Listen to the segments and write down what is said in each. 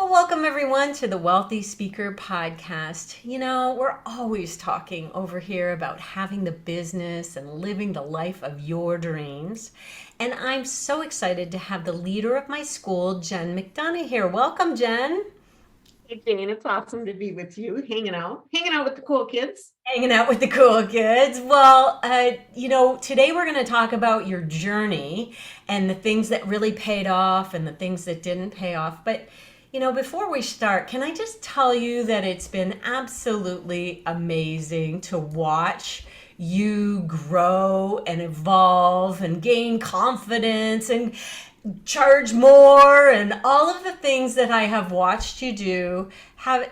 Well, welcome everyone to the Wealthy Speaker Podcast. We're always talking over here about having the business and living the life of your dreams. And I'm so excited to have the leader of my school, Jen McDonough, here. Welcome, Jen. Hey Jane, it's awesome to be with you, hanging out with the cool kids. Hanging out with the cool kids. Well, today we're going to talk about your journey and the things that really paid off and the things that didn't pay off. But before we start, can I just tell you that it's been absolutely amazing to watch you grow and evolve and gain confidence and charge more and all of the things that I have watched you do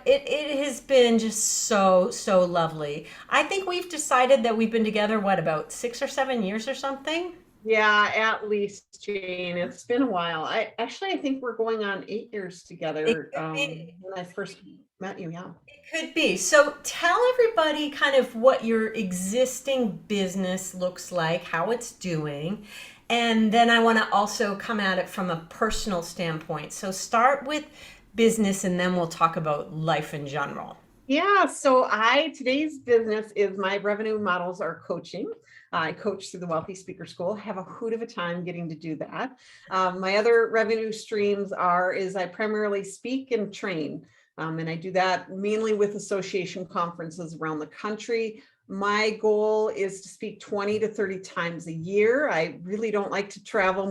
it has been just so lovely. I think we've decided that we've been together about 6 or 7 years or something. Yeah, at least Jane. It's been a while. I think we're going on 8 years It together. could be. When I first met you, yeah. It could be. So tell everybody kind of what your existing business looks like, how it's doing, and then I want to also come at it from a personal standpoint. So start with business and then we'll talk about life in general. Yeah, so I today's business is my revenue models are coaching. I coach through the Wealthy Speaker School. Have a hoot of a time getting to do that. My other revenue streams is I primarily speak and train, and I do that mainly with association conferences around the country. My goal is to speak 20 to 30 times a year. I really don't like to travel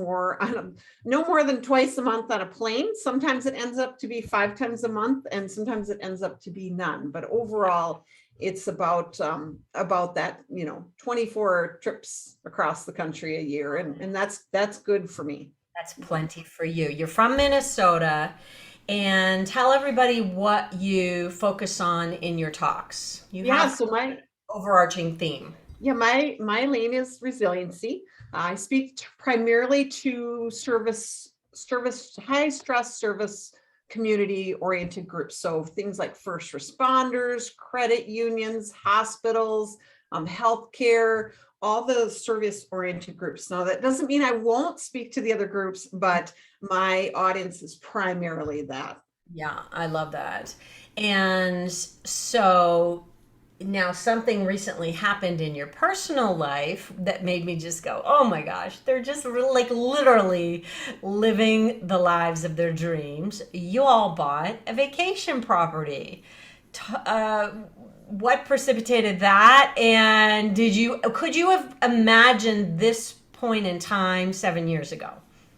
no more than twice a month on a plane. Sometimes it ends up to be 5 times a month, and sometimes it ends up to be none. But overall, it's about that 24 trips across the country a year, and that's good for me. That's plenty for you. You're from Minnesota, and tell everybody what you focus on in your talks. You Yeah, have so my overarching theme. Yeah, my lane is resiliency. I speak primarily to high stress service community oriented groups. So things like first responders, credit unions, hospitals, healthcare, all the service oriented groups. Now that doesn't mean I won't speak to the other groups, but my audience is primarily that. Yeah, I love that. And so now something recently happened in your personal life that made me just go, oh my gosh, they're just like literally living the lives of their dreams. You all bought a vacation property. T- Uh, what precipitated that? And could you have imagined this point in time 7 years ago?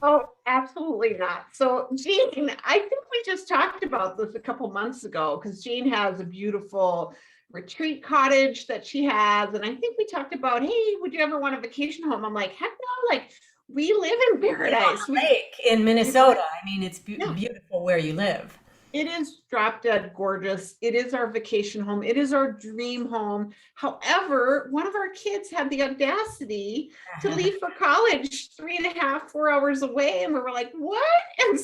Oh, absolutely not. So, Jean, I think we just talked about this a couple months ago because Jean has a beautiful retreat cottage that she has. And I think we talked about, hey, would you ever want a vacation home? I'm like, heck no, like we live in Live on paradise. a lake in We Minnesota. I mean, it's yeah, beautiful where you live. it is drop dead gorgeous. It is our vacation home. It is our dream home. However, one of our kids had the audacity to leave for college 3.5, 4 hours away. And we were like, what? And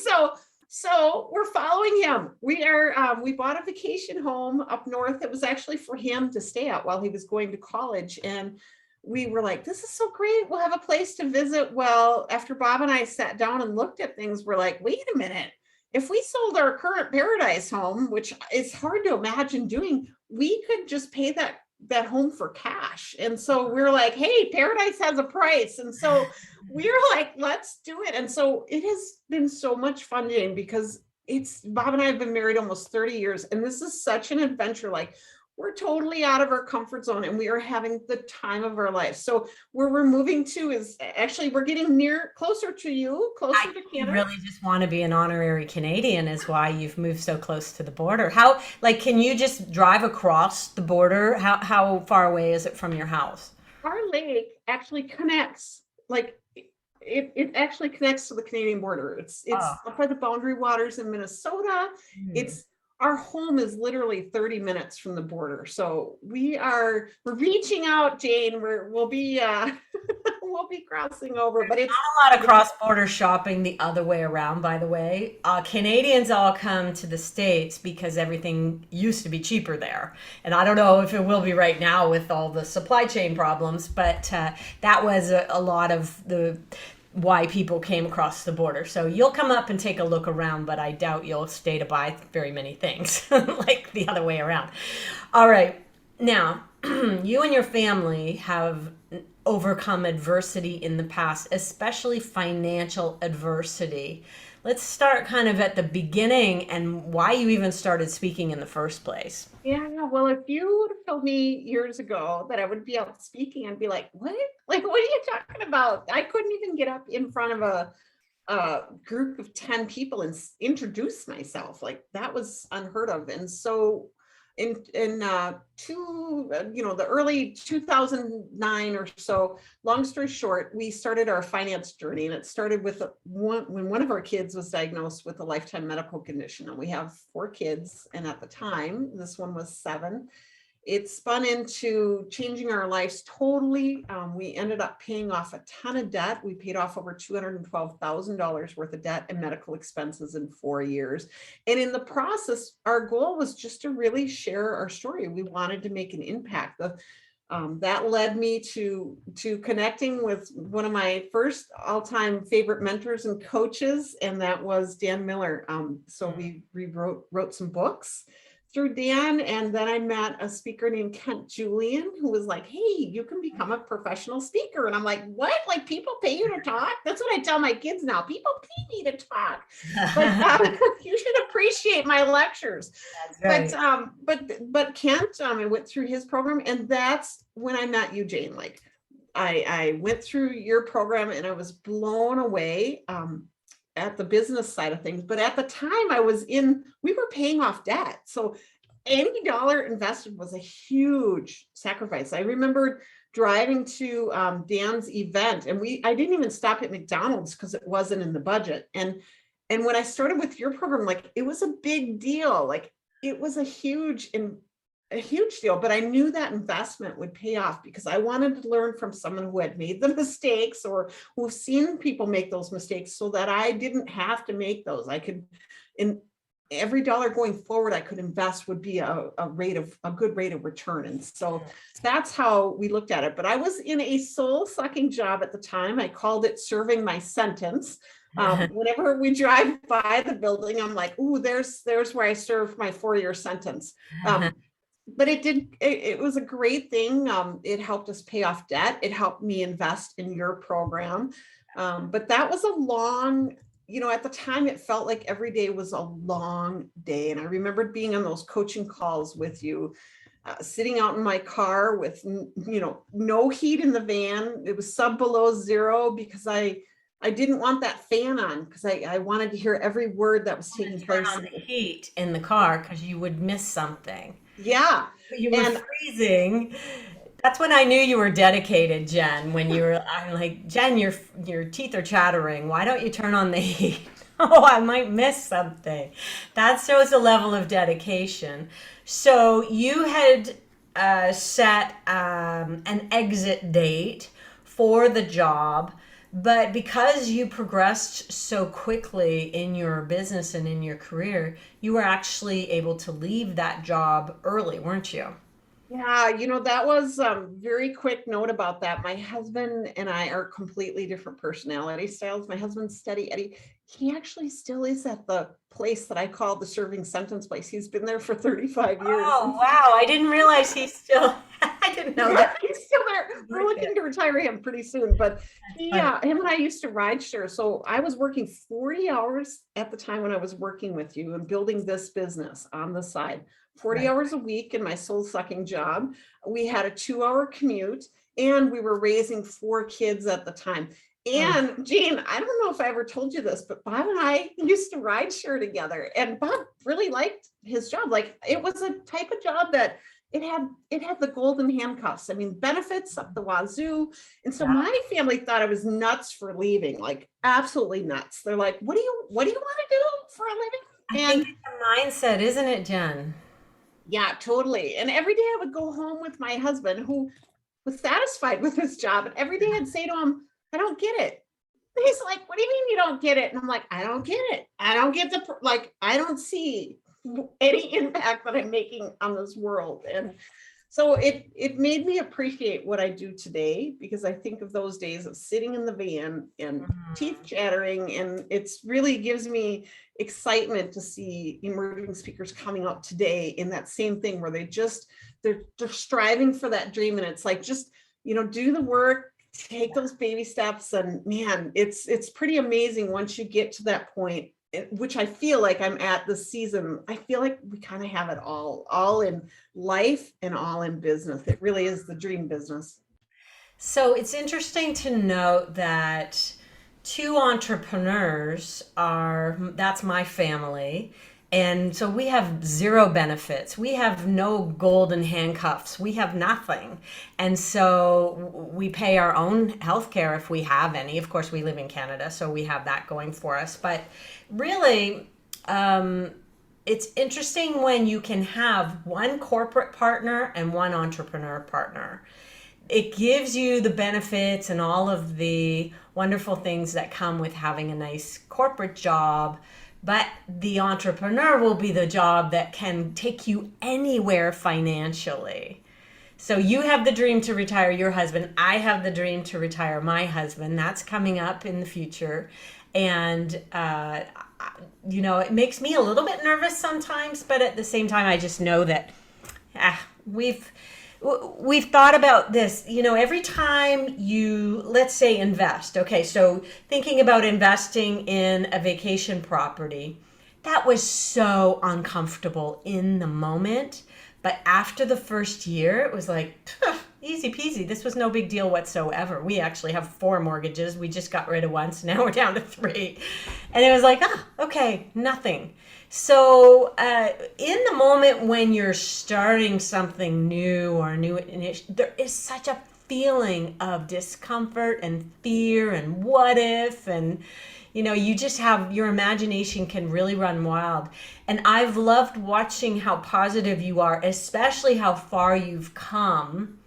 so we're following him. We bought a vacation home up north. It was actually for him to stay at while he was going to college. And we were like, this is so great. We'll have a place to visit. Well, after Bob and I sat down and looked at things, we're like, wait a minute. If we sold our current paradise home, which is hard to imagine doing, we could just pay that home for cash. And so we're like, hey, paradise has a price. And so we're like, let's do it. And so it has been so much fun, Jane, because it's Bob and I have been married almost 30 years. And this is such an adventure. Like we're totally out of our comfort zone and we are having the time of our life. So where we're moving to is actually we're getting closer to you, I closer to Canada. really just want to be an honorary Canadian is why you've moved so close to the border. How, like, can you just drive across the border? How far away is it from your house? Our lake actually connects, like it actually connects to the Canadian border. It's Oh, up by the boundary waters in Minnesota. hmm. It's Our home is literally 30 minutes from the border. So we're reaching out, Jane. We'll be we'll be crossing over, but A lot of cross-border shopping the other way around, by the way. Canadians all come to the States because everything used to be cheaper there. And I don't know if it will be right now with all the supply chain problems, but that was a lot of why people came across the border. So you'll come up and take a look around, but I doubt you'll stay to buy very many things like the other way around. All right. Now, you and your family have overcome adversity in the past, especially financial adversity. Let's start kind of at the beginning and why you even started speaking in the first place. Yeah, well, if you would have told me years ago that I would be out speaking, I'd be like, what? Like, what are you talking about? I couldn't even get up in front of a group of 10 people and introduce myself. Like, that was unheard of. And so the early 2009 or so, long story short, we started our finance journey, and it started with when one of our kids was diagnosed with a lifetime medical condition. And we have 4 kids, and at the time this one was 7. It spun into changing our lives totally. We ended up paying off a ton of debt. We paid off over $212,000 worth of debt and medical expenses in 4 years. And in the process, our goal was just to really share our story. We wanted to make an impact. That led me to connecting with one of my first all-time favorite mentors and coaches, and that was Dan Miller. So we wrote some books through Dan. And then I met a speaker named Kent Julian, who was like, hey, you can become a professional speaker. And I'm like, what? Like, people pay you to talk? That's what I tell my kids now. People pay me to talk, but you should appreciate my lectures. That's right. But Kent, I went through his program, and that's when I met you, Jane. Like, I went through your program, and I was blown away. At the business side of things. But at the time we were paying off debt. So any dollar invested was a huge sacrifice. I remember driving to Dan's event, and I didn't even stop at McDonald's because it wasn't in the budget. And when I started with your program, like, it was a big deal. Like, it was a huge deal, but I knew that investment would pay off because I wanted to learn from someone who had made the mistakes or who've seen people make those mistakes, so that I didn't have to make those. I could, in every dollar going forward, I could invest would be a good rate of return. And so that's how we looked at it. But I was in a soul sucking job at the time. I called it serving my sentence. Whenever we drive by the building, I'm like, ooh, there's where I served my 4-year sentence. But it was a great thing. It helped us pay off debt. It helped me invest in your program. But that was a long, at the time, it felt like every day was a long day. And I remembered being on those coaching calls with you, sitting out in my car with, no heat in the van. It was below zero because I didn't want that fan on, because I wanted to hear every word that was taking place. Turn on the heat in the car because you would miss something. Yeah. You were freezing. That's when I knew you were dedicated, Jen. I'm like, Jen, your teeth are chattering. Why don't you turn on the heat? Oh, I might miss something. That shows a level of dedication. So you had set an exit date for the job. But because you progressed so quickly in your business and in your career, you were actually able to leave that job early, weren't you? Yeah, that was very quick note about that. My husband and I are completely different personality styles. My husband's steady Eddie. He actually still is at the place that I call the serving sentence place. He's been there for 35 years. Oh, wow. I didn't realize he's still, I didn't know that. He's still there. We're looking to retire him pretty soon, but him and I used to ride share. So I was working 40 hours at the time when I was working with you and building this business on the side. 40 hours a week in my soul sucking job. We had a 2-hour commute, and we were raising 4 kids at the time. And Jane, I don't know if I ever told you this, but Bob and I used to ride share together, and Bob really liked his job. Like, it was a type of job that it had the golden handcuffs. I mean, benefits up the wazoo. And so my family thought I was nuts for leaving, like absolutely nuts. They're like, what do you want to do for a living? I think it's a mindset, isn't it, Jen? Yeah, totally. And every day I would go home with my husband, who was satisfied with his job. And every day I'd say to him, I don't get it. And he's like, what do you mean you don't get it? And I'm like, I don't get it. I don't get I don't see any impact that I'm making on this world. And So it made me appreciate what I do today, because I think of those days of sitting in the van and teeth Mhm. chattering, and it's really gives me excitement to see emerging speakers coming out today in that same thing where they're striving for that dream, and it's like, just, do the work, take those baby steps, and man, it's pretty amazing once you get to that point, which I feel like I'm at this season. I feel like we kind of have it all in life and all in business. It really is the dream business. So it's interesting to note that two entrepreneurs that's my family. And so we have zero benefits. We have no golden handcuffs. We have nothing. And so we pay our own health care if we have any. Of course, we live in Canada, so we have that going for us. But really, um, it's interesting when you can have one corporate partner and one entrepreneur partner. It gives you the benefits and all of the wonderful things that come with having a nice corporate job, but the entrepreneur will be the job that can take you anywhere financially. So you have the dream to retire your husband. I have the dream to retire my husband. That's coming up in the future. And, it makes me a little bit nervous sometimes, but at the same time, I just know that ah, we've thought about this, every time you, let's say, invest. Okay, so thinking about investing in a vacation property, that was so uncomfortable in the moment. But after the first year, it was like, easy peasy. This was no big deal whatsoever. We actually have 4 mortgages. We just got rid of one, so now we're down to 3. And it was like, okay, nothing. So, in the moment when you're starting something new or a new initiative, there is such a feeling of discomfort and fear and what if, and you just have your imagination can really run wild. And I've loved watching how positive you are, especially how far you've come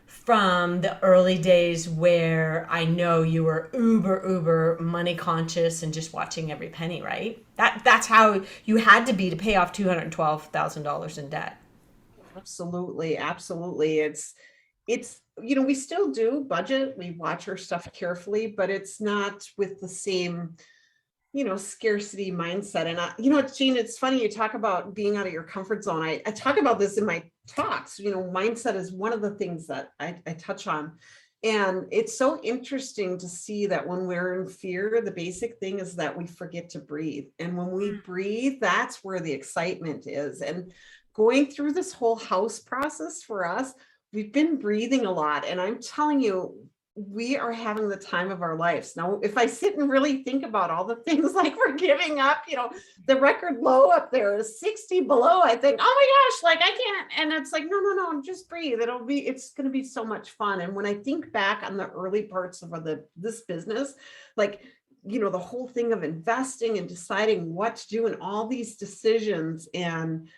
from the early days where I know you were uber money conscious and just watching every penny, right? That's how you had to be to pay off $212,000 in debt. Absolutely, absolutely. It's we still do budget. We watch our stuff carefully, but it's not with the same scarcity mindset. And Gene, it's funny you talk about being out of your comfort zone. I talk about this in my talks. Mindset is one of the things that I touch on. And it's so interesting to see that when we're in fear, the basic thing is that we forget to breathe. And when we breathe, that's where the excitement is. And going through this whole house process for us, we've been breathing a lot. And I'm telling you, we are having the time of our lives. Now, if I sit and really think about all the things like we're giving up, the record low up there is 60 below. I think, oh my gosh, like I can't. And it's like, no, just breathe. It's going to be so much fun. And when I think back on the early parts of this business, like, the whole thing of investing and deciding what to do and all these decisions, and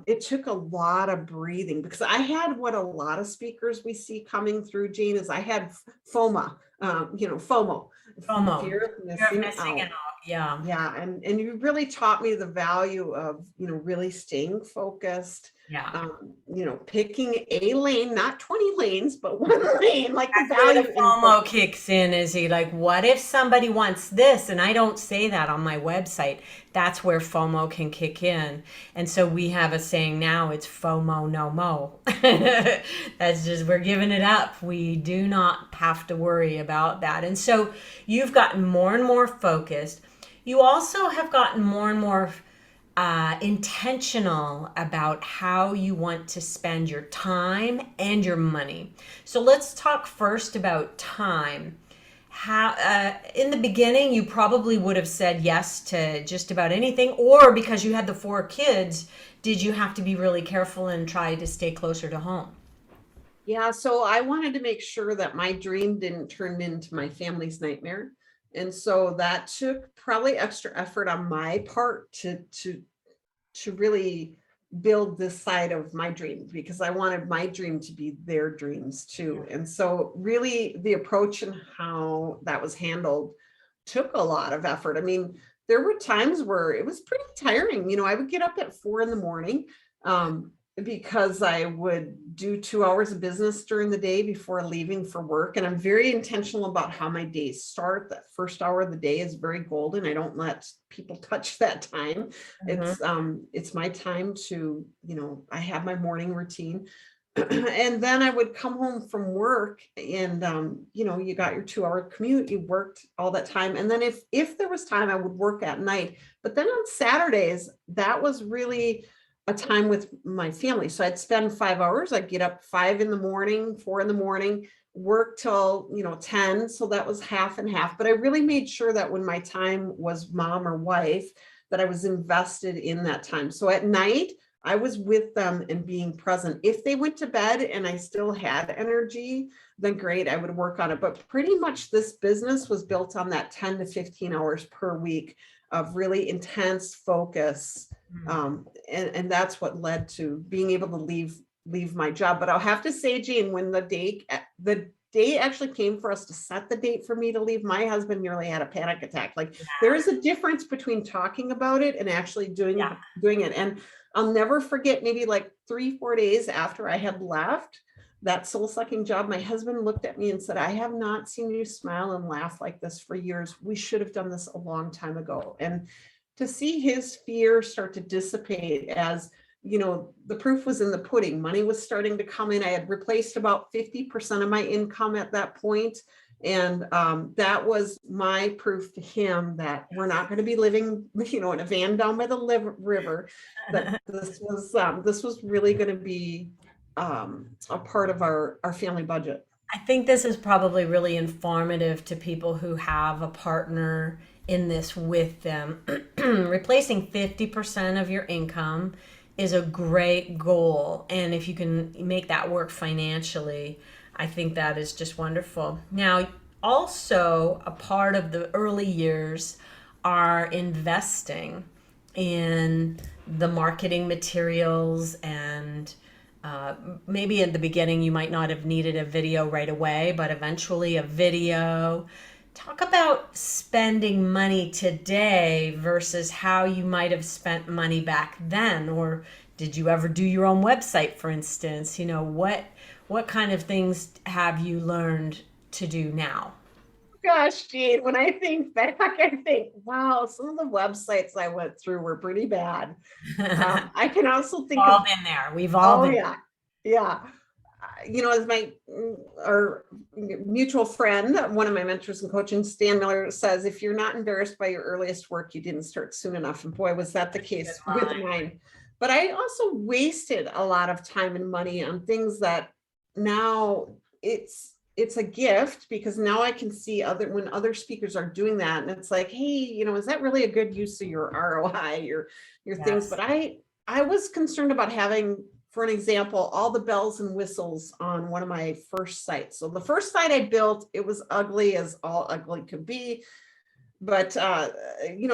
it took a lot of breathing, because I had what a lot of speakers we see coming through, Jane, is I had FOMA, FOMO, FOMO, fear of fear of missing missing out. out. Yeah. Yeah, and you really taught me the value of, really staying focused, Yeah. picking a lane, not 20 lanes, but one lane, like the That's where value the in FOMO focus. kicks in. Is he like, what if somebody wants this? And I don't say that on my website. That's where FOMO can kick in. And so we have a saying now, it's FOMO no mo. That's just, we're giving it up. We do not have to worry about that. And so you've gotten more and more focused. You also have gotten more and more intentional about how you want to spend your time and your money. So let's talk first about time. How in the beginning you probably would have said yes to just about anything, or because you had the 4 kids, did you have to be really careful and try to stay closer to home? Yeah, so I wanted to make sure that my dream didn't turn into my family's nightmare. And so that took probably extra effort on my part to really build this side of my dream, because I wanted my dream to be their dreams too. And so really the approach and how that was handled took a lot of effort. I mean, there were times where it was pretty tiring. I would get up at 4 in the morning. because I would do 2 hours of business during the day before leaving for work. And I'm very intentional about how my days start. That first hour of the day is very golden. I don't let people touch that time. Mhm. It's my time to, I have my morning routine. And then I would come home from work and you got your 2 hour commute, you worked all that time. And then if there was time, I would work at night. But then on Saturdays, that was really a time with my family. So I'd spend 5 hours. I'd get up 5 in the morning, 4 in the morning, work till 10. So that was half and half. But I really made sure that when my time was mom or wife, that I was invested in that time. So at night, I was with them and being present. If they went to bed and I still had energy, then great, I would work on it. But pretty much this business was built on that 10 to 15 hours per week of really intense focus. And that's what led to being able to leave my job. But I'll have to say, Jane, when the day actually came for us to set the date for me to leave, my husband nearly had a panic attack. Like, there is a difference between talking about it and actually doing Yeah. it. And I'll never forget, maybe like 3-4 days after I had left that soul sucking job, my husband looked at me and said, I have not seen you smile and laugh like this for years. We should have done this a long time ago. And to see his fear start to dissipate as the proof was in the pudding. Money was starting to come in. I had replaced about 50% of my income at that point. And that was my proof to him that we're not going to be living, in a van down by the river. That this was really going to be a part of our family budget. I think this is probably really informative to people who have a partner in this with them. Replacing 50% of your income is a great goal. And if you can make that work financially, I think that is just wonderful. Now, also, a part of the early years are investing in the marketing materials and maybe at the beginning you might not have needed a video right away, but eventually a video. Talk about spending money today versus how you might have spent money back then, or did you ever do your own website, for instance? What kind of things have you learned to do now? Gosh, Gene, when I think back, I think, wow, some of the websites I went through were pretty bad. I can also think All of, been there. We've all oh been. yeah, yeah. As my our mutual friend, one of my mentors in coaching, Stan Miller, says, if you're not embarrassed by your earliest work, you didn't start soon enough. And boy, was that the case with mine. But I also wasted a lot of time and money on things that now it's a gift, because now I can see when other speakers are doing that, and it's like, hey, is that really a good use of your ROI, your things? Yes. But I was concerned about having, for an example, all the bells and whistles on one of my first sites. So the first site I built, it was ugly as all ugly could be. But I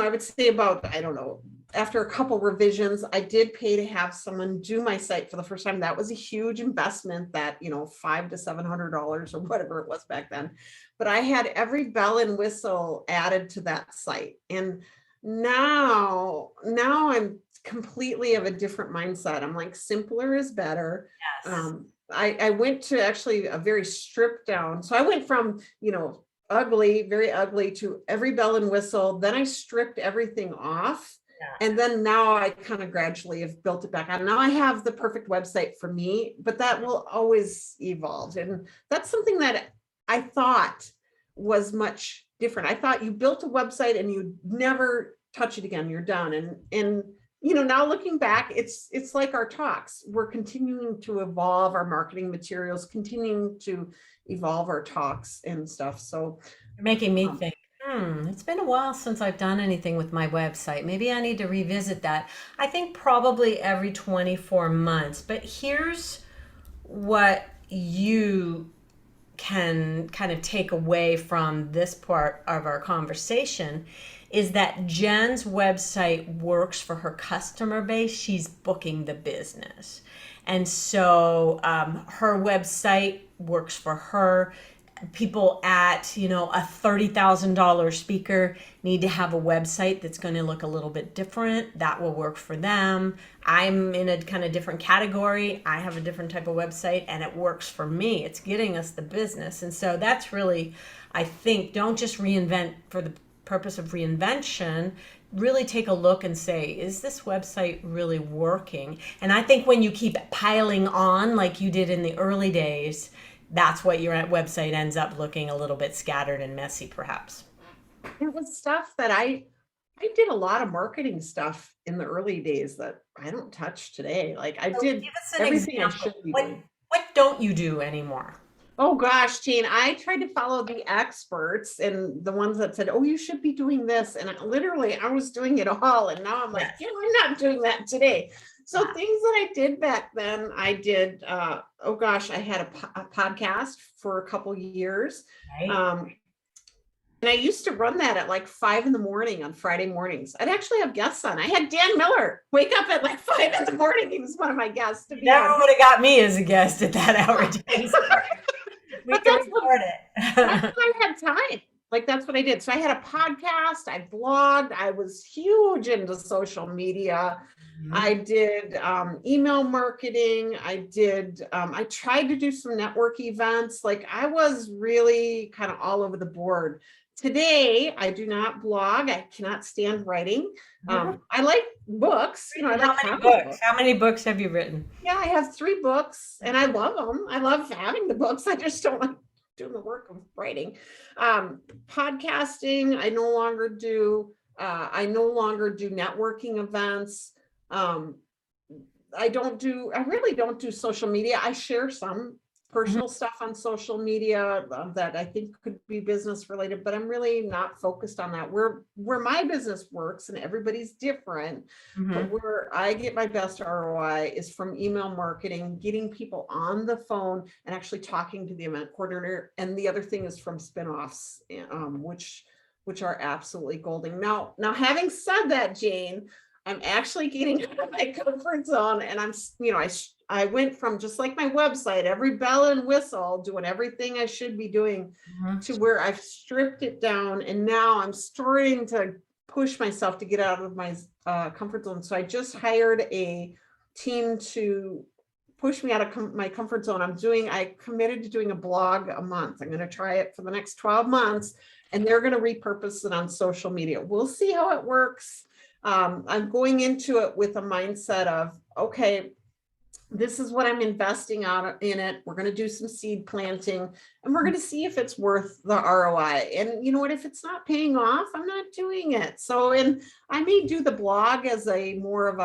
would say about, I don't know, after a couple revisions, I did pay to have someone do my site for the first time. That was a huge investment, that $500 to $700 or whatever it was back then. But I had every bell and whistle added to that site. And now I'm completely of a different mindset. I'm like, simpler is better. Yes. I went to actually a very stripped down. So I went from, ugly, very ugly, to every bell and whistle. Then I stripped everything off. Yeah. And then now I kind of gradually have built it back on. Now I have the perfect website for me, but that will always evolve. And that's something that I thought was much different. I thought you built a website and you never touch it again. You're done. And now looking back, it's like our talks. We're continuing to evolve our marketing materials, continuing to evolve our talks and stuff. So You're making me think, it's been a while since I've done anything with my website. Maybe I need to revisit that. I think probably every 24 months. But here's what you can kind of take away from this part of our conversation is that Jen's website works for her customer base. She's booking the business. And so her website works for her. people at, you know, a $30,000 speaker need to have a website that's going to look a little bit different. That will work for them. I'm in a kind of different category. I have a different type of website and it works for me. It's getting us the business. And so that's really, I think, don't just reinvent for the purpose of reinvention. Really take a look and say, is this website really working? And I think when you keep piling on like you did in the early days, that's what your website ends up looking a little bit scattered and messy, perhaps. It was stuff that I did a lot of marketing stuff in the early days that I don't touch today. Like I So did give us an everything I example. should be What doing. what don't you do anymore? Oh gosh, Jean, I tried to follow the experts and the ones that said, oh, you should be doing this. And I was doing it all. And now I'm like, Yes. yeah, I'm not doing that today. So Yeah. things that I did back then, I did, oh gosh, I had a podcast for a couple years. Right. Um, and I used to run that at like 5 a.m. on Friday mornings. I'd actually have guests on. I had Dan Miller wake up at like 5 a.m. He was one of my guests to You be never on. would have got me as a guest at that hour, James. We But can that's what record that's it. when I had time. Like that's what I did. So I had a podcast, I blogged, I was huge into social media. Mhm. I did email marketing. I tried to do some network events. Like I was really kind of all over the board. Today, I do not blog. I cannot stand writing. I like books, I How like many having books? books. How many books have you written? Yeah, I have 3 books and I love them. I love having the books. I just don't like doing the work of writing. Podcasting, I no longer do. I no longer do networking events. Um, I really don't do social media. I share some Mhm. personal stuff on social media that I think could be business related, but I'm really not focused on that. Where my business works and everybody's different, but Mhm. where I get my best ROI is from email marketing, getting people on the phone and actually talking to the event coordinator. And the other thing is from spinoffs, which are absolutely golden. Now having said that, Jane, I'm actually getting out of my comfort zone and I went from just like my website, every bell and whistle, doing everything I should be doing Mhm. to where I've stripped it down. And now I'm starting to push myself to get out of my comfort zone. So I just hired a team to push me out of my comfort zone. I committed to doing a blog a month. I'm going to try it for the next 12 months and they're going to repurpose it on social media. We'll see how it works. I'm going into it with a mindset of, okay, this is what I'm investing out in it. We're going to do some seed planting and we're going to see if it's worth the ROI. And you know what, if it's not paying off, I'm not doing it. So, and I may do the blog as a more of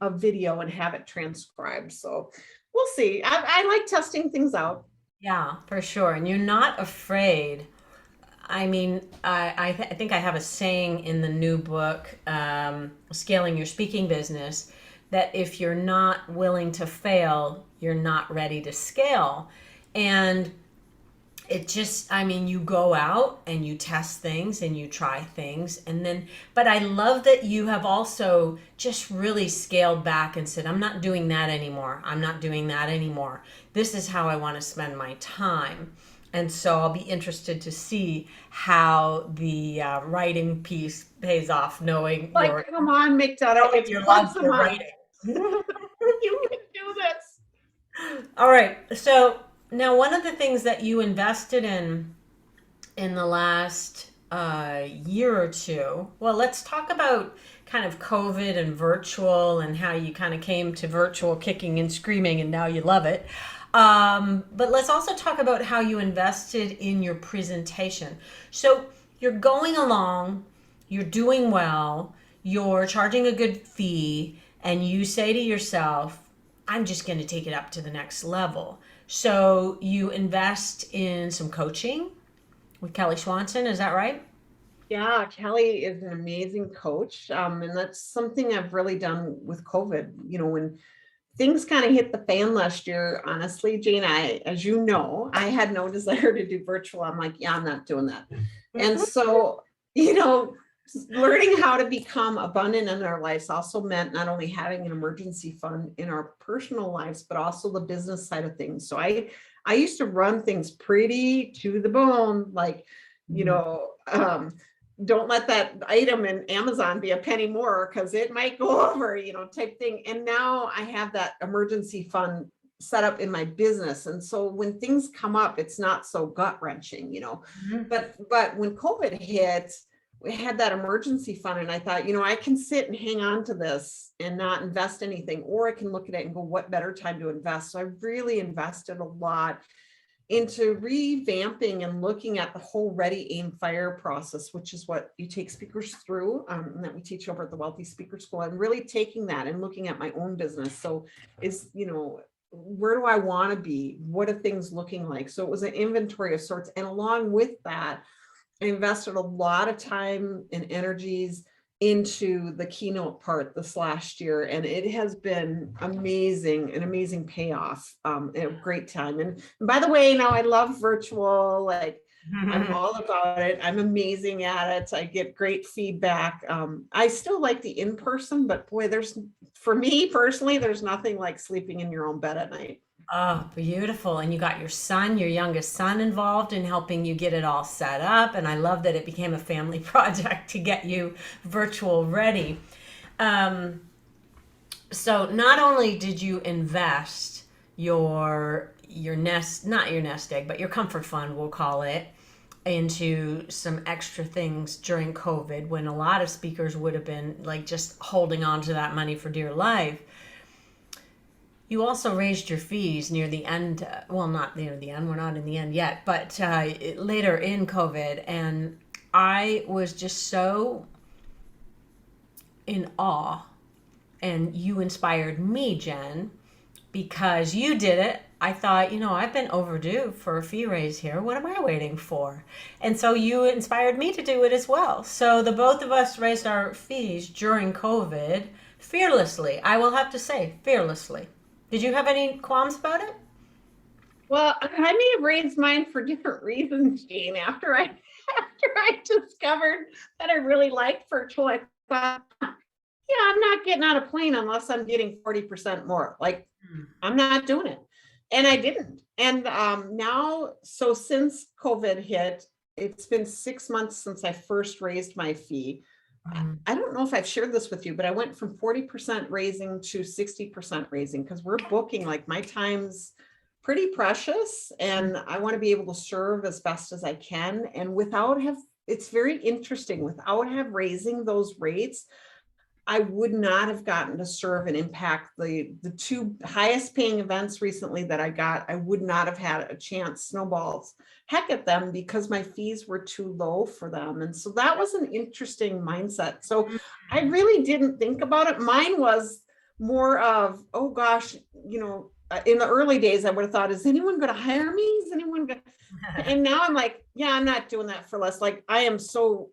a video and have it transcribed. So we'll see. I like testing things out. Yeah, for sure. And you're not afraid. I mean, I think I have a saying in the new book, Scaling Your Speaking Business, that if you're not willing to fail, you're not ready to scale. And it just, I mean, you go out and you test things and you try things. And then, but I love that you have also just really scaled back and said, I'm not doing that anymore. I'm not doing that anymore. This is how I want to spend my time. And so I'll be interested to see how the writing piece pays off, Like, come on, McDonough, knowing it's your love once a for month. writing. You can do this. All right. So now one of the things that you invested in the last year or two, well, let's talk about kind of COVID and virtual and how you kind of came to virtual kicking and screaming and now you love it. But let's also talk about how you invested in your presentation. So you're going along, you're doing well, you're charging a good fee, and you say to yourself, I'm just going to take it up to the next level. So you invest in some coaching with Kelly Swanson, is that right? Yeah, Kelly is an amazing coach. And that's something I've really done with COVID. When things kind of hit the fan last year, honestly, Jane, as you know, I had no desire to do virtual. I'm like, yeah, I'm not doing that. And so, you know, learning how to become abundant in our lives also meant not only having an emergency fund in our personal lives, but also the business side of things. So I used to run things pretty to the bone, like, you Mhm. know, don't let that item in Amazon be a penny more because it might go over, type thing. And now I have that emergency fund set up in my business. And so when things come up, it's not so gut wrenching. Mhm. But when COVID hit, we had that emergency fund, and I thought, I can sit and hang on to this and not invest anything, or I can look at it and go, what better time to invest? So I really invested a lot into revamping and looking at the whole ready, aim, fire process, which is what you take speakers through, and that we teach over at the Wealthy Speaker School. I'm really taking that and looking at my own business. So where do I want to be? What are things looking like? So it was an inventory of sorts. And along with that, I invested a lot of time and energies into the keynote part this last year, and it has been amazing, an amazing payoff, a great time. And by the way, now I love virtual, like I'm all about it. I'm amazing at it. I get great feedback. I still like the in-person, but boy, for me personally, there's nothing like sleeping in your own bed at night. Oh, beautiful. And you got your youngest son involved in helping you get it all set up. And I love that it became a family project to get you virtual ready. Um, so not only did you invest your nest, not your nest egg, but your comfort fund, we'll call it, into some extra things during COVID when a lot of speakers would have been like just holding on to that money for dear life. You also raised your fees near the end. Well, not near the end. We're not in the end yet, but later in COVID. And I was just so in awe. And you inspired me, Jen, because you did it. I thought, I've been overdue for a fee raise here. What am I waiting for? And so you inspired me to do it as well. So the both of us raised our fees during COVID fearlessly. I will have to say, fearlessly. Did you have any qualms about it? Well, I may have raised mine for different reasons, Jane. After I after I discovered that I really liked virtual, I thought, yeah, I'm not getting on a plane unless I'm getting 40% more. Like, I'm not doing it. And I didn't. And now, so since COVID hit, it's been 6 months since I first raised my fee. Mhm. I don't know if I've shared this with you, but I went from 40% raising to 60% raising because we're booking, like, my time's pretty precious and I want to be able to serve as best as I can. And it's very interesting, without have raising those rates, I would not have gotten to serve and impact the two highest paying events recently that I got. I would not have had a chance, snowballs heck at them, because my fees were too low for them. And so that was an interesting mindset. So I really didn't think about it. Mine was more of, oh gosh, in the early days, I would have thought, is anyone going to hire me? Is anyone going to? And now I'm like, yeah, I'm not doing that for less. Like, I am so,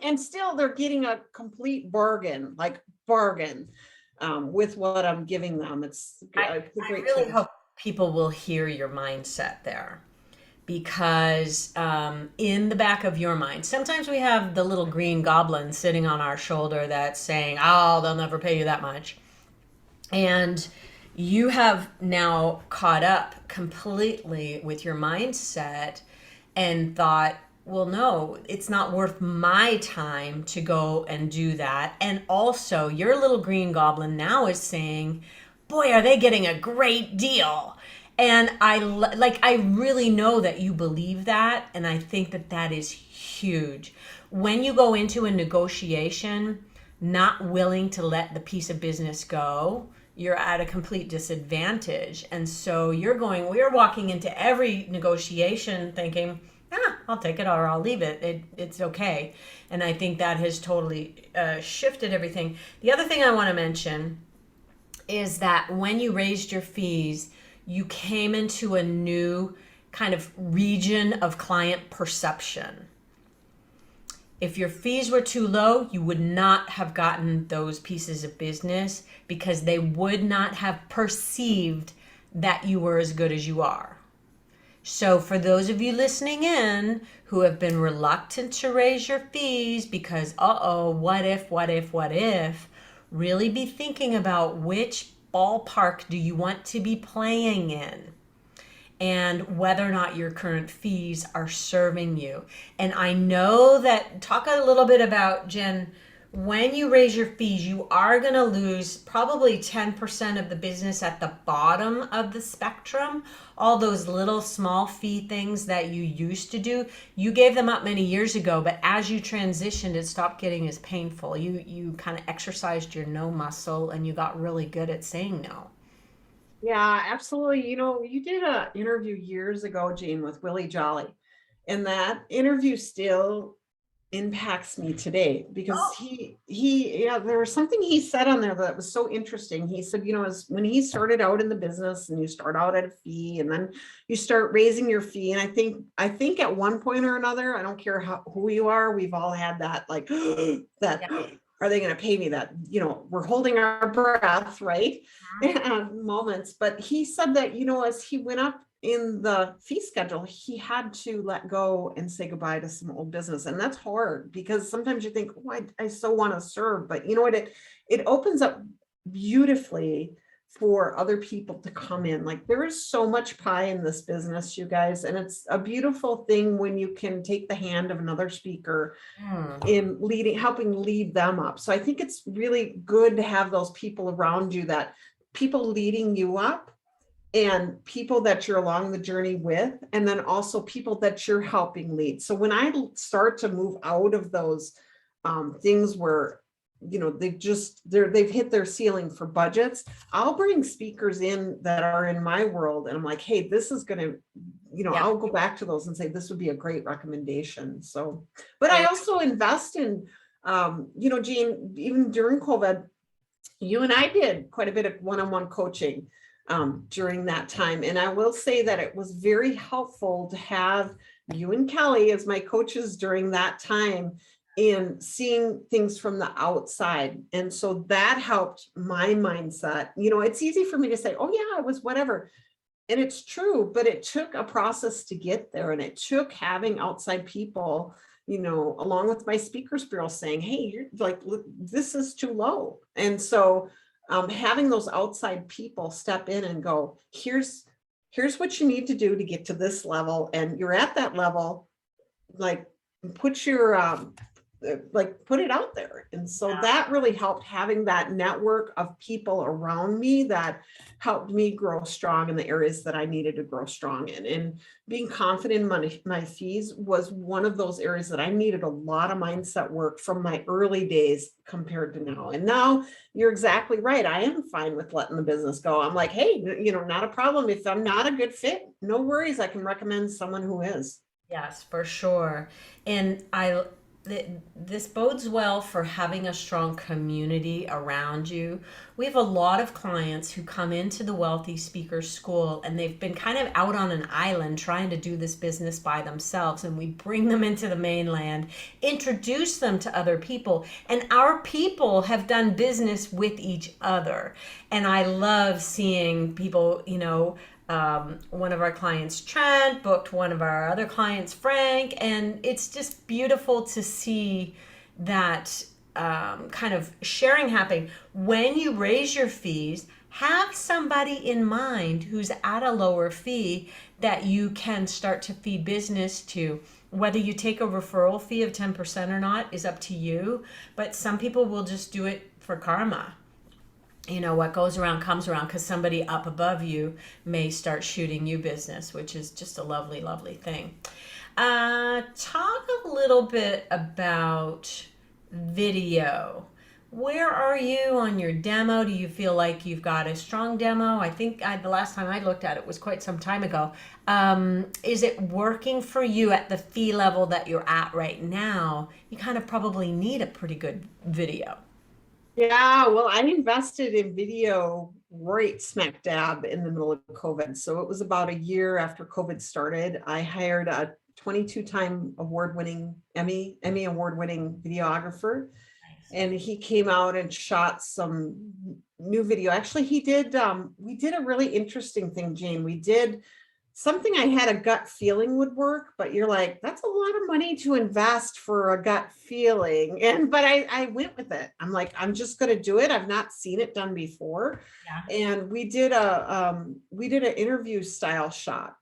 and still they're getting a complete bargain, like bargain, with what I'm giving them. It's a I great really tool. hope people will hear your mindset there because in the back of your mind, sometimes we have the little green goblin sitting on our shoulder that's saying, oh, they'll never pay you that much. And you have now caught up completely with your mindset and thought, well, no, it's not worth my time to go and do that. And also, your little green goblin now is saying, boy, are they getting a great deal. And I really know that you believe that. And I think that that is huge. When you go into a negotiation, not willing to let the piece of business go, you're at a complete disadvantage. And so we're walking into every negotiation thinking, I'll take it or I'll leave it. It's okay. And I think that has totally shifted everything. The other thing I want to mention is that when you raised your fees, you came into a new kind of region of client perception. If your fees were too low, you would not have gotten those pieces of business because they would not have perceived that you were as good as you are. So for those of you listening in who have been reluctant to raise your fees because, what if, really be thinking about which ballpark do you want to be playing in. and whether or not your current fees are serving you. And I know that, talk a little bit about, Jen, when you raise your fees, you are going to lose probably 10% of the business at the bottom of the spectrum. All those little small fee things that you used to do, you gave them up many years ago, but as you transitioned, it stopped getting as painful. You kind of exercised your no muscle and you got really good at saying no. Yeah, absolutely. You did an interview years ago, Jane, with Willie Jolly, and that interview still impacts me today because yeah, there was something he said on there that was so interesting. He said, as when he started out in the business, and you start out at a fee and then you start raising your fee. And I think at one point or another, I don't care who you are, we've all had that, like, that, are they going to pay me that? We're holding our breath, right? Moments. But he said that, as he went up in the fee schedule, he had to let go and say goodbye to some old business. And that's hard because sometimes you think, oh, I so want to serve, but you know what? It opens up beautifully for other people to come in. Like, there is so much pie in this business, you guys. And it's a beautiful thing when you can take the hand of another speaker in helping lead them up. So I think it's really good to have those people around you, that people leading you up, and people that you're along the journey with, and then also people that you're helping lead. So when I start to move out of those things where, they've hit their ceiling for budgets, I'll bring speakers in that are in my world. And I'm like, hey, this is going to, I'll go back to those and say, this would be a great recommendation. So, but I also invest in, Jean, even during COVID, you and I did quite a bit of one-on-one coaching during that time. And I will say that it was very helpful to have you and Kelly as my coaches during that time in seeing things from the outside. And so that helped my mindset. It's easy for me to say, oh yeah, it was whatever. And it's true, but it took a process to get there. And it took having outside people, along with my speakers bureau saying, hey, you're like, this is too low. And so having those outside people step in and go, here's what you need to do to get to this level. And you're at that level, like, put your, put it out there. And so that really helped, having that network of people around me that helped me grow strong in the areas that I needed to grow strong in. And being confident in my fees was one of those areas that I needed a lot of mindset work from my early days compared to now. And now you're exactly right. I am fine with letting the business go. I'm like, hey, not a problem. If I'm not a good fit, no worries. I can recommend someone who is. Yes, for sure. And this bodes well for having a strong community around you. We have a lot of clients who come into the Wealthy Speakers School and they've been kind of out on an island trying to do this business by themselves. And we bring them into the mainland, introduce them to other people, and our people have done business with each other. And I love seeing people, one of our clients, Trent, booked one of our other clients, Frank, and it's just beautiful to see that kind of sharing happening. When you raise your fees, have somebody in mind who's at a lower fee that you can start to feed business to. Whether you take a referral fee of 10% or not is up to you, but some people will just do it for karma. What goes around comes around, because somebody up above you may start shooting you business, which is just a lovely, lovely thing. Talk a little bit about video. Where are you on your demo? Do you feel like you've got a strong demo? I think the last time I looked at it was quite some time ago. Is it working for you at the fee level that you're at right now? You kind of probably need a pretty good video. Yeah, well, I invested in video right smack dab in the middle of COVID. So it was about a year after COVID started. I hired a 22-time award-winning Emmy award-winning videographer, and he came out and shot some new video. Actually, we did a really interesting thing, Jane. We did something I had a gut feeling would work, but you're like, that's a lot of money to invest for a gut feeling. But I went with it. I'm like, I'm just going to do it. I've not seen it done before. Yeah. And we did an interview style shot.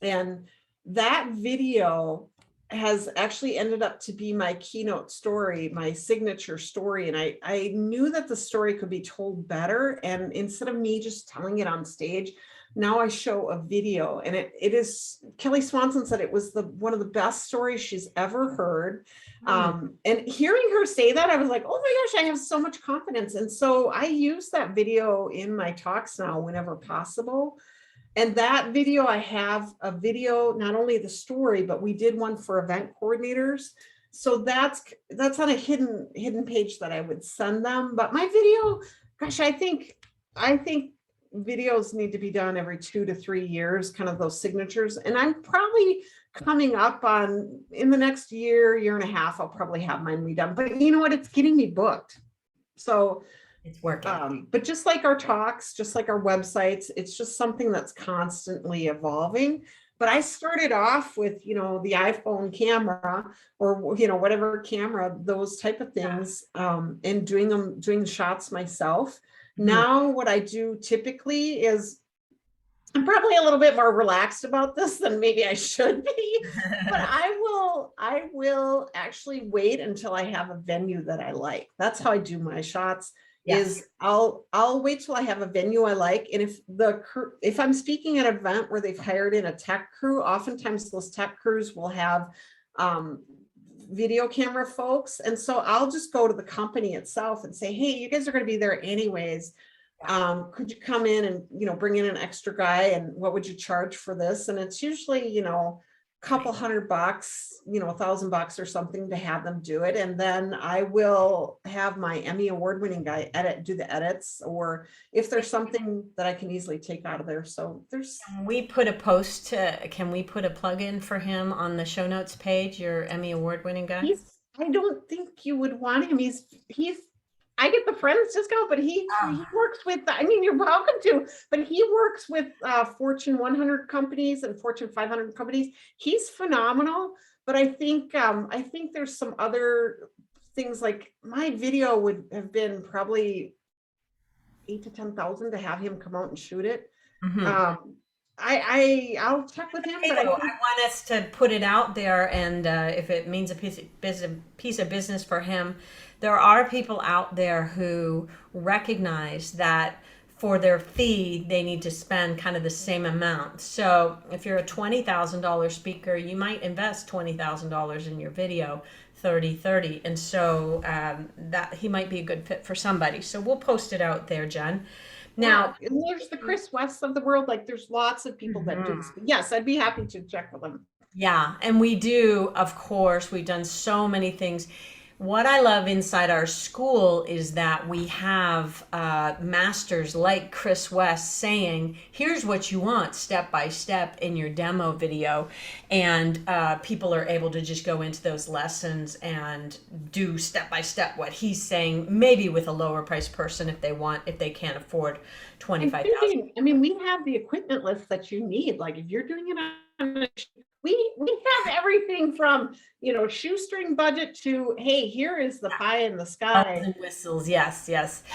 And that video has actually ended up to be my keynote story, my signature story. And I knew that the story could be told better. And instead of me just telling it on stage, now I show a video, and it is, Kelly Swanson said it was one of the best stories she's ever heard. And hearing her say that, I was like, oh my gosh, I have so much confidence. And so I use that video in my talks now whenever possible. And that video, I have a video, not only the story, but we did one for event coordinators. So that's on a hidden page that I would send them. But my video, gosh, I think videos need to be done every 2 to 3 years, kind of those signatures. And I'm probably coming up on, in the next year and a half, I'll probably have mine redone. But you know what? It's getting me booked. So it's working. But just like our talks, just like our websites, it's just something that's constantly evolving. But I started off with, the iPhone camera, or, whatever camera, those type of things, and doing the shots myself. Now, what I do typically is, I'm probably a little bit more relaxed about this than maybe I should be, but I will actually wait until I have a venue that I like. That's how I do my shots. Yes. Is I'll wait till I have a venue I like. And if I'm speaking at an event where they've hired in a tech crew, oftentimes those tech crews will have video camera folks. And so I'll just go to the company itself and say, hey, you guys are going to be there anyways. Could you come in and, bring in an extra guy, and what would you charge for this? And it's usually, a couple $100, $1,000 or something to have them do it. And then I will have my Emmy award-winning guy do the edits, or if there's something that I can easily take out of there. So Can we put a plug in for him on the show notes page, your Emmy award-winning guy? I don't think you would want him. I get the Friends discount, but he works with, you're welcome to, but he works with Fortune 100 companies and Fortune 500 companies. He's phenomenal. But I think there's some other things, like my video would have been probably 8,000 to 10,000 to have him come out and shoot it. I'll check with him, but I want us to put it out there, and if it means a piece of business for him, there are people out there who recognize that for their fee, they need to spend kind of the same amount. So if you're a $20,000 speaker, you might invest $20,000 in your video, 30. And so that he might be a good fit for somebody. So we'll post it out there, Jen. Now, there's the Chris Wests of the world. Like, there's lots of people that do this. Yes, I'd be happy to check with them. Yeah, and we do, of course. We've done so many things. What I love inside our school is that we have masters like Chris West saying, here's what you want step by step in your demo video. And people are able to just go into those lessons and do step by step what he's saying, maybe with a lower price person if they can't afford $25,000. We have the equipment list that you need. Like, if you're doing it on we have everything from, shoestring budget to, hey, here is the pie in the sky. And whistles, yes.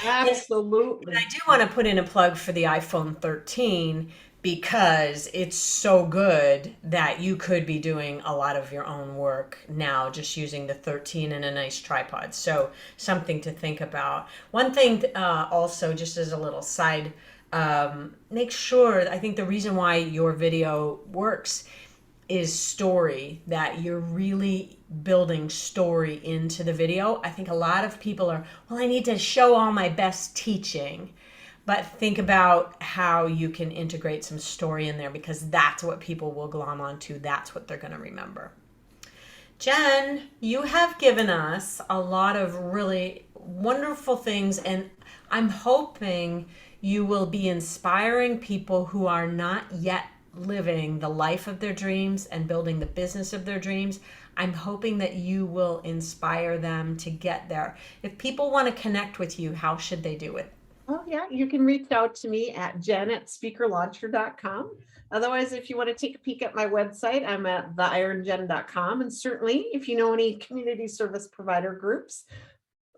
Absolutely. And I do want to put in a plug for the iPhone 13, because it's so good that you could be doing a lot of your own work now just using the 13 and a nice tripod. So something to think about. One thing also, just as a little side, make sure, I think the reason why your video works is story, that you're really building story into the video. I think a lot of people are, I need to show all my best teaching. But think about how you can integrate some story in there, because that's what people will glom onto. That's what they're going to remember. Jen, you have given us a lot of really wonderful things, and I'm hoping you will be inspiring people who are not yet living the life of their dreams and building the business of their dreams. I'm hoping that you will inspire them to get there. If people want to connect with you, how should they do it? Oh, yeah. You can reach out to me at jen@speakerlauncher.com. Otherwise, if you want to take a peek at my website, I'm at theironjen.com. And certainly, if you know any community service provider groups,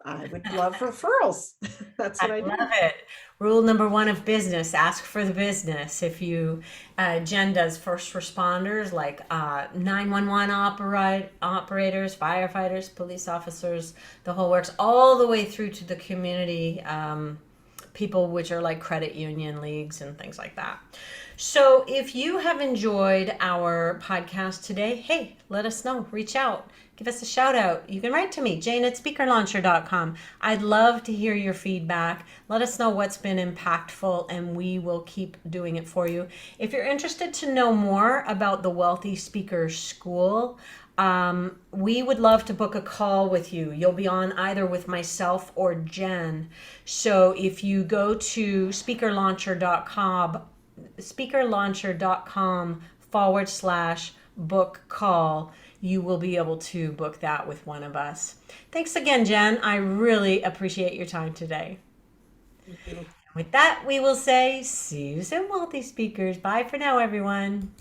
I would love referrals. That's I what I love do. it. Rule number one of business, ask for the business. If you, Jen does first responders like 911 operators, firefighters, police officers, the whole works, all the way through to the community people, which are like credit union leagues and things like that. So if you have enjoyed our podcast today, hey, let us know. Reach out. Give us a shout out. You can write to me, jane@speakerlauncher.com. I'd love to hear your feedback. Let us know what's been impactful, and we will keep doing it for you. If you're interested to know more about the Wealthy Speakers School, we would love to book a call with you. You'll be on either with myself or Jen. So if you go to speakerlauncher.com/book call, you will be able to book that with one of us. Thanks again, Jen. I really appreciate your time today. Thank you. With that, we will say, see you soon, Wealthy Speakers. Bye for now, everyone.